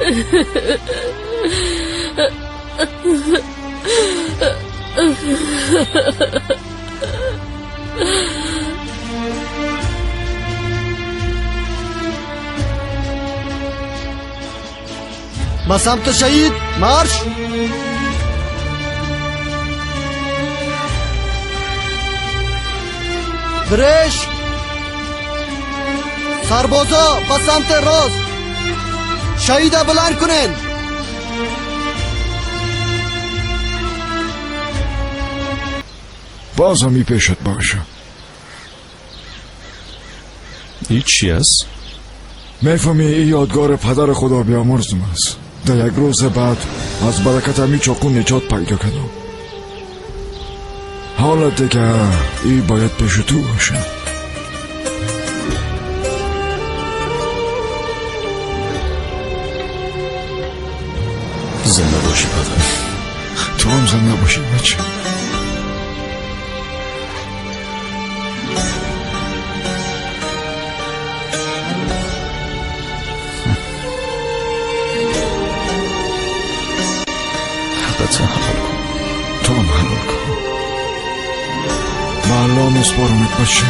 به سمت شهید مارش. درش سربازا به سمت راست، شهید بلند کنین. بازم می پیشت باشه. این چی است؟ میفهمی این یادگار پدر خدا بیامرزم است. در یک روز بعد از برکت همی چاقون نجات پیدا کردم. حالا دیگه این باید پیش تو باشه. زنده باشی پدر. تو هم زنده باشی بچه. حقیقتا حلال کن. تو هم حلال کن. با الله مسپارمت بچه.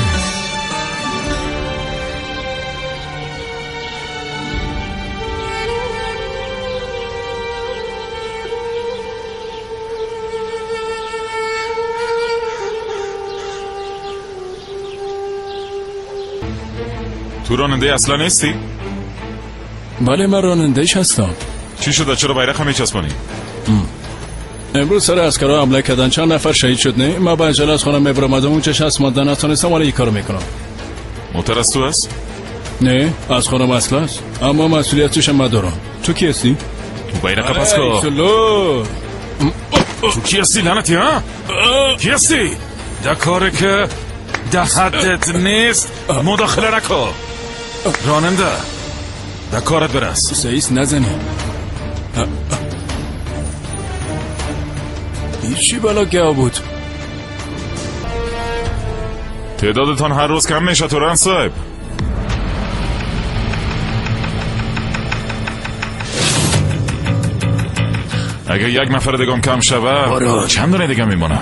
تو راننده اصلا نیستی؟ بله من رانندهش هستم. چی شده؟ چرا بیرق هم میچسبانی؟ امروز سر عسکرها حمله کردن، چند نفر شهید شد. نه من با عجله از خانم ابرامدم اون چه هست ماده نتونستم ولی این کارو میکنم. موتر از تو هست؟ نه از خانم اصلا است، اما مسئولیتش من دارم. تو کی هستی؟ تو بیرق پس که تو کی هستی لعنتی ها؟ کی هستی؟ ده کاره که ده حدت نیست مداخله نکن. راننده ده کارت برس. سعیس نزنی. چی بلا گه بود؟ تعدادتان هر روز کم میشه توران صاحب. اگه یک نفر دیگم کم شوه چند دونه دیگه میمونه؟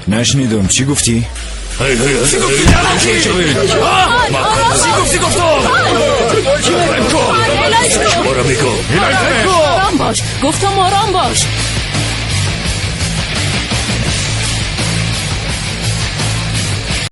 نشنیدم چی گفتی؟ چی گفتی؟ آرام باش، گفتم آرام باش.